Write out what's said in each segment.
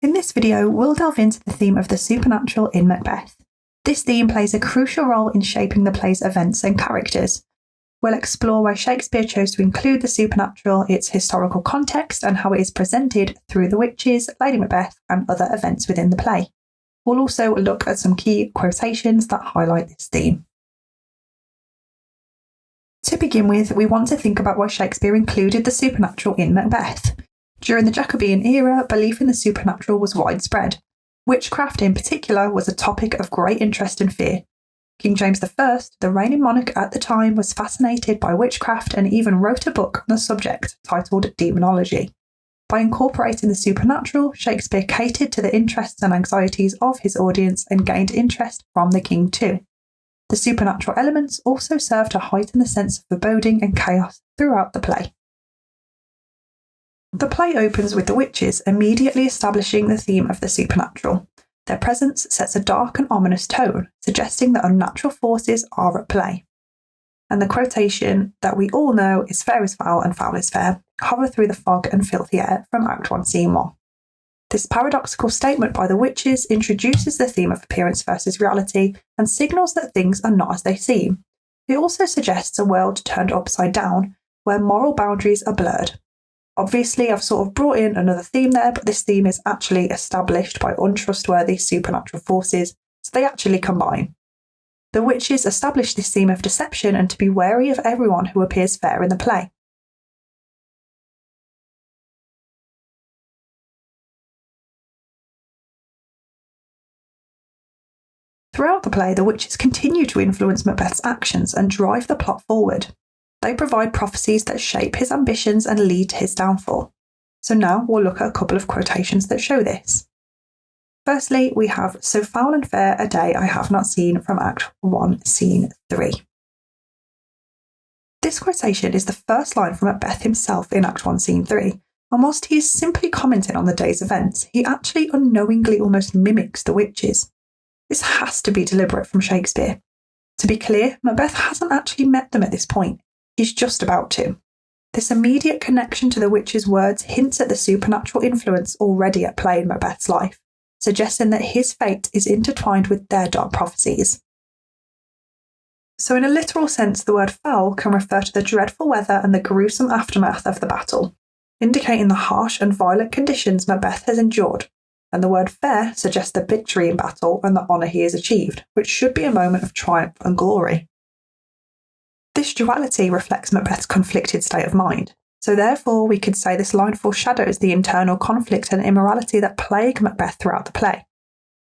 In this video, we'll delve into the theme of the supernatural in Macbeth. This theme plays a crucial role in shaping the play's events and characters. We'll explore why Shakespeare chose to include the supernatural, its historical context, and how it is presented through the witches, Lady Macbeth, and other events within the play. We'll also look at some key quotations that highlight this theme. To begin with, we want to think about why Shakespeare included the supernatural in Macbeth. During the Jacobean era, belief in the supernatural was widespread. Witchcraft in particular was a topic of great interest and fear. King James I, the reigning monarch at the time, was fascinated by witchcraft and even wrote a book on the subject titled Demonology. By incorporating the supernatural, Shakespeare catered to the interests and anxieties of his audience and gained interest from the king too. The supernatural elements also serve to heighten the sense of foreboding and chaos throughout the play. The play opens with the witches immediately establishing the theme of the supernatural. Their presence sets a dark and ominous tone, suggesting that unnatural forces are at play. And the quotation that we all know is "Fair is foul and foul is fair, hover through the fog and filthy air" from Act 1, Scene 1. This paradoxical statement by the witches introduces the theme of appearance versus reality and signals that things are not as they seem. It also suggests a world turned upside down, where moral boundaries are blurred. Obviously, I've sort of brought in another theme there, but this theme is actually established by untrustworthy supernatural forces, so they actually combine. The witches establish this theme of deception and to be wary of everyone who appears fair in the play. Throughout the play, the witches continue to influence Macbeth's actions and drive the plot forward. They provide prophecies that shape his ambitions and lead to his downfall. So now we'll look at a couple of quotations that show this. Firstly, we have "So foul and fair a day I have not seen" from Act 1, Scene 3. This quotation is the first line from Macbeth himself in Act 1, Scene 3, and whilst he is simply commenting on the day's events, he actually unknowingly almost mimics the witches. This has to be deliberate from Shakespeare. To be clear, Macbeth hasn't actually met them at this point. He's just about to. This immediate connection to the witches' words hints at the supernatural influence already at play in Macbeth's life, suggesting that his fate is intertwined with their dark prophecies. So in a literal sense, the word foul can refer to the dreadful weather and the gruesome aftermath of the battle, indicating the harsh and violent conditions Macbeth has endured, and the word fair suggests the victory in battle and the honour he has achieved, which should be a moment of triumph and glory. This duality reflects Macbeth's conflicted state of mind, so therefore we could say this line foreshadows the internal conflict and immorality that plague Macbeth throughout the play.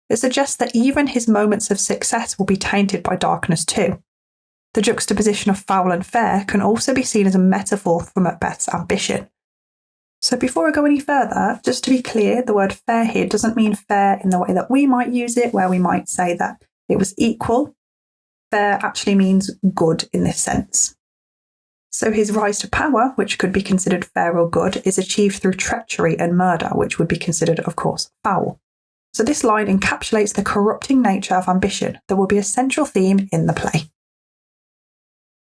It suggests that even his moments of success will be tainted by darkness too. The juxtaposition of foul and fair can also be seen as a metaphor for Macbeth's ambition. So before I go any further, just to be clear, the word fair here doesn't mean fair in the way that we might use it, where we might say that it was equal. Fair actually means good in this sense. So his rise to power, which could be considered fair or good, is achieved through treachery and murder, which would be considered, of course, foul. So this line encapsulates the corrupting nature of ambition that will be a central theme in the play.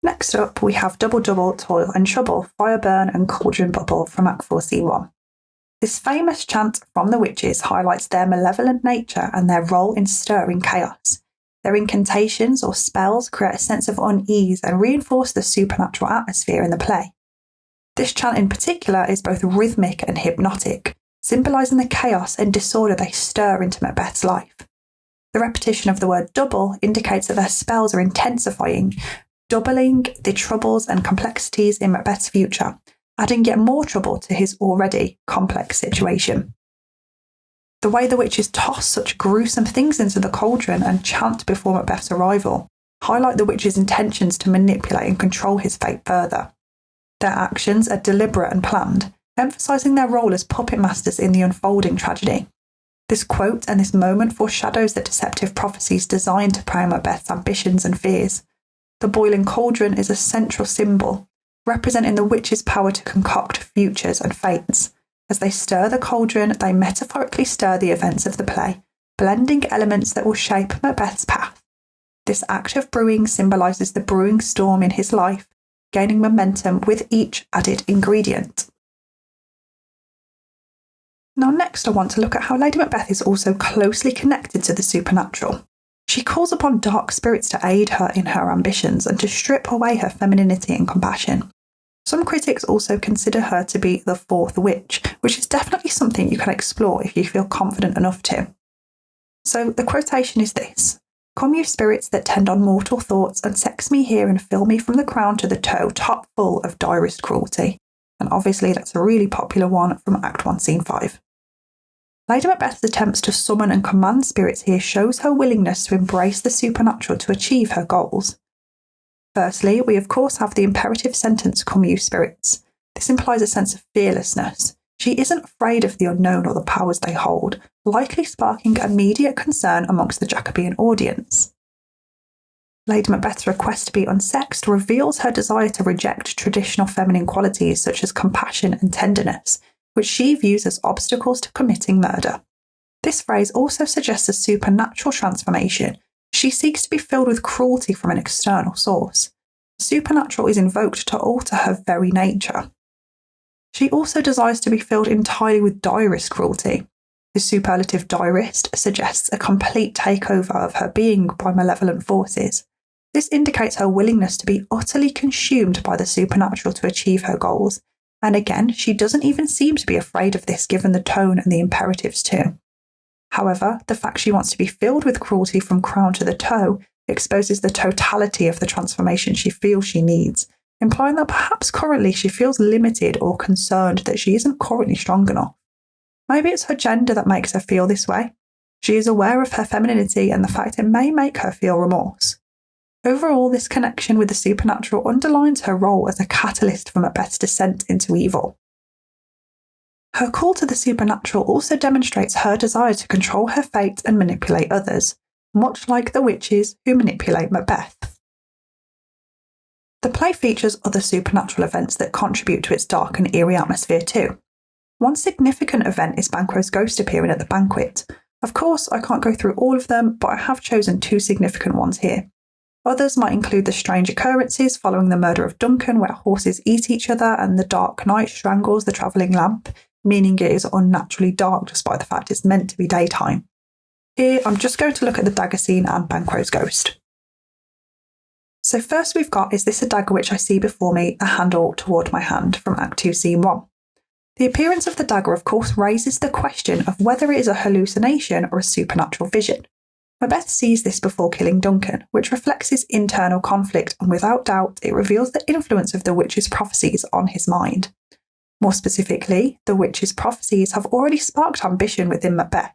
Next up, we have "Double, double, toil and trouble, fire burn and cauldron bubble" from Act 4, Scene 1. This famous chant from the witches highlights their malevolent nature and their role in stirring chaos. Their incantations or spells create a sense of unease and reinforce the supernatural atmosphere in the play. This chant in particular is both rhythmic and hypnotic, symbolising the chaos and disorder they stir into Macbeth's life. The repetition of the word double indicates that their spells are intensifying, doubling the troubles and complexities in Macbeth's future, adding yet more trouble to his already complex situation. The way the witches toss such gruesome things into the cauldron and chant before Macbeth's arrival highlight the witches' intentions to manipulate and control his fate further. Their actions are deliberate and planned, emphasising their role as puppet masters in the unfolding tragedy. This quote and this moment foreshadows the deceptive prophecies designed to prey on Macbeth's ambitions and fears. The boiling cauldron is a central symbol, representing the witches' power to concoct futures and fates. As they stir the cauldron, they metaphorically stir the events of the play, blending elements that will shape Macbeth's path. This act of brewing symbolises the brewing storm in his life, gaining momentum with each added ingredient. Now next I want to look at how Lady Macbeth is also closely connected to the supernatural. She calls upon dark spirits to aid her in her ambitions and to strip away her femininity and compassion. Some critics also consider her to be the fourth witch, which is definitely something you can explore if you feel confident enough to. So the quotation is this: "Come you spirits that tend on mortal thoughts, and sex me here and fill me from the crown to the toe, top full of direst cruelty." And obviously that's a really popular one from Act 1, Scene 5. Lady Macbeth's attempts to summon and command spirits here shows her willingness to embrace the supernatural to achieve her goals. Firstly, we of course have the imperative sentence, "Come you spirits." This implies a sense of fearlessness. She isn't afraid of the unknown or the powers they hold, likely sparking immediate concern amongst the Jacobean audience. Lady Macbeth's request to be unsexed reveals her desire to reject traditional feminine qualities such as compassion and tenderness, which she views as obstacles to committing murder. This phrase also suggests a supernatural transformation. She seeks to be filled with cruelty from an external source. The supernatural is invoked to alter her very nature. She also desires to be filled entirely with direst cruelty. The superlative direst suggests a complete takeover of her being by malevolent forces. This indicates her willingness to be utterly consumed by the supernatural to achieve her goals. And again, she doesn't even seem to be afraid of this given the tone and the imperatives too. However, the fact she wants to be filled with cruelty from crown to the toe exposes the totality of the transformation she feels she needs, implying that perhaps currently she feels limited or concerned that she isn't currently strong enough. Maybe it's her gender that makes her feel this way. She is aware of her femininity and the fact it may make her feel remorse. Overall, this connection with the supernatural underlines her role as a catalyst for Macbeth's descent into evil. Her call to the supernatural also demonstrates her desire to control her fate and manipulate others, much like the witches who manipulate Macbeth. The play features other supernatural events that contribute to its dark and eerie atmosphere too. One significant event is Banquo's ghost appearing at the banquet. Of course, I can't go through all of them, but I have chosen two significant ones here. Others might include the strange occurrences following the murder of Duncan, where horses eat each other and the dark night strangles the travelling lamp, meaning it is unnaturally dark despite the fact it's meant to be daytime. Here, I'm just going to look at the dagger scene and Banquo's ghost. So first we've got is this a dagger which I see before me, a handle toward my hand from Act 2, Scene 1. The appearance of the dagger of course raises the question of whether it is a hallucination or a supernatural vision. Macbeth sees this before killing Duncan, which reflects his internal conflict, and without doubt it reveals the influence of the witch's prophecies on his mind. More specifically, the witch's prophecies have already sparked ambition within Macbeth.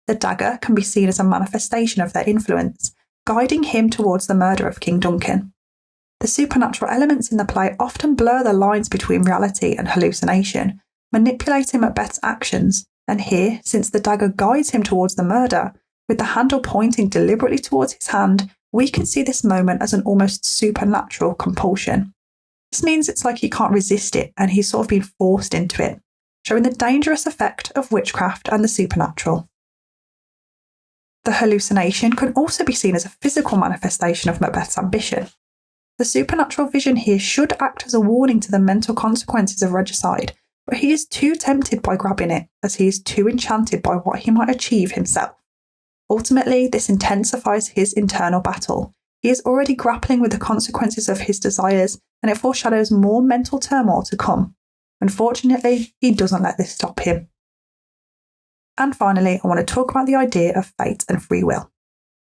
The dagger can be seen as a manifestation of their influence, guiding him towards the murder of King Duncan. The supernatural elements in the play often blur the lines between reality and hallucination, manipulating Macbeth's actions, and here, since the dagger guides him towards the murder, with the handle pointing deliberately towards his hand, we can see this moment as an almost supernatural compulsion. This means it's like he can't resist it and he's sort of been forced into it, showing the dangerous effect of witchcraft and the supernatural. The hallucination can also be seen as a physical manifestation of Macbeth's ambition. The supernatural vision here should act as a warning to the mental consequences of regicide, but he is too tempted by grabbing it, as he is too enchanted by what he might achieve himself. Ultimately, this intensifies his internal battle. He is already grappling with the consequences of his desires, and it foreshadows more mental turmoil to come. Unfortunately, he doesn't let this stop him. And finally, I want to talk about the idea of fate and free will.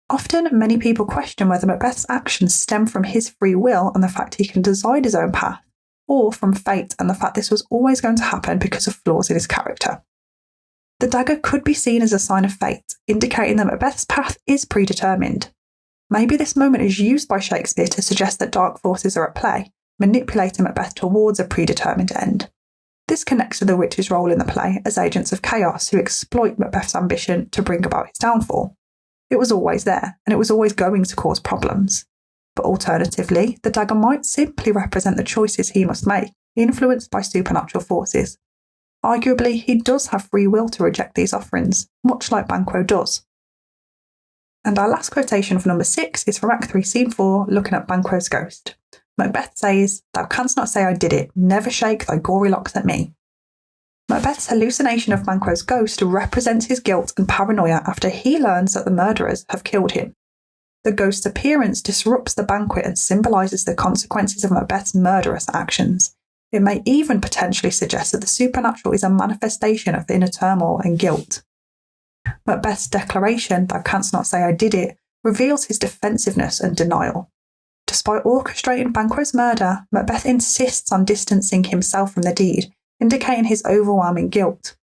Often, many people question whether Macbeth's actions stem from his free will and the fact he can decide his own path, or from fate and the fact this was always going to happen because of flaws in his character. The dagger could be seen as a sign of fate, indicating that Macbeth's path is predetermined. Maybe this moment is used by Shakespeare to suggest that dark forces are at play, manipulating Macbeth towards a predetermined end. This connects to the witch's role in the play as agents of chaos who exploit Macbeth's ambition to bring about his downfall. It was always there, and it was always going to cause problems. But alternatively, the dagger might simply represent the choices he must make, influenced by supernatural forces. Arguably, he does have free will to reject these offerings, much like Banquo does. And our last quotation for number 6 is from Act 3, Scene 4, looking at Banquo's ghost. Macbeth says, "Thou canst not say I did it, never shake thy gory locks at me." Macbeth's hallucination of Banquo's ghost represents his guilt and paranoia after he learns that the murderers have killed him. The ghost's appearance disrupts the banquet and symbolises the consequences of Macbeth's murderous actions. It may even potentially suggest that the supernatural is a manifestation of inner turmoil and guilt. Macbeth's declaration, "Thou canst not say I did it," reveals his defensiveness and denial. Despite orchestrating Banquo's murder, Macbeth insists on distancing himself from the deed, indicating his overwhelming guilt.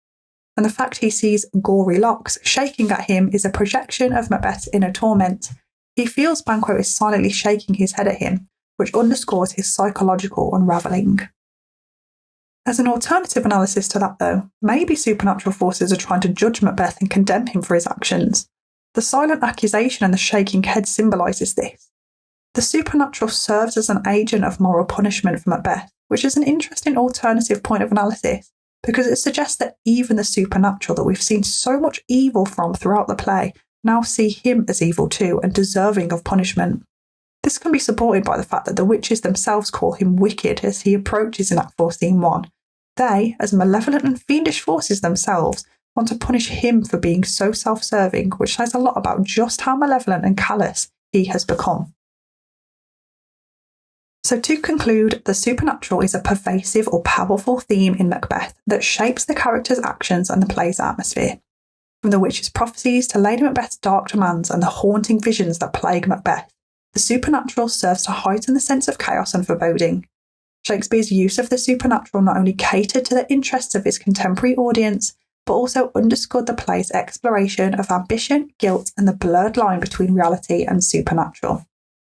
And the fact he sees gory locks shaking at him is a projection of Macbeth's inner torment. He feels Banquo is silently shaking his head at him, which underscores his psychological unravelling. As an alternative analysis to that, though, maybe supernatural forces are trying to judge Macbeth and condemn him for his actions. The silent accusation and the shaking head symbolises this. The supernatural serves as an agent of moral punishment for Macbeth, which is an interesting alternative point of analysis, because it suggests that even the supernatural that we've seen so much evil from throughout the play now see him as evil too and deserving of punishment. This can be supported by the fact that the witches themselves call him wicked as he approaches in Act 4, Scene 1. They, as malevolent and fiendish forces themselves, want to punish him for being so self-serving, which says a lot about just how malevolent and callous he has become. So to conclude, the supernatural is a pervasive or powerful theme in Macbeth that shapes the character's actions and the play's atmosphere. From the witch's prophecies to Lady Macbeth's dark demands and the haunting visions that plague Macbeth, the supernatural serves to heighten the sense of chaos and foreboding. Shakespeare's use of the supernatural not only catered to the interests of his contemporary audience, but also underscored the play's exploration of ambition, guilt, and the blurred line between reality and supernatural.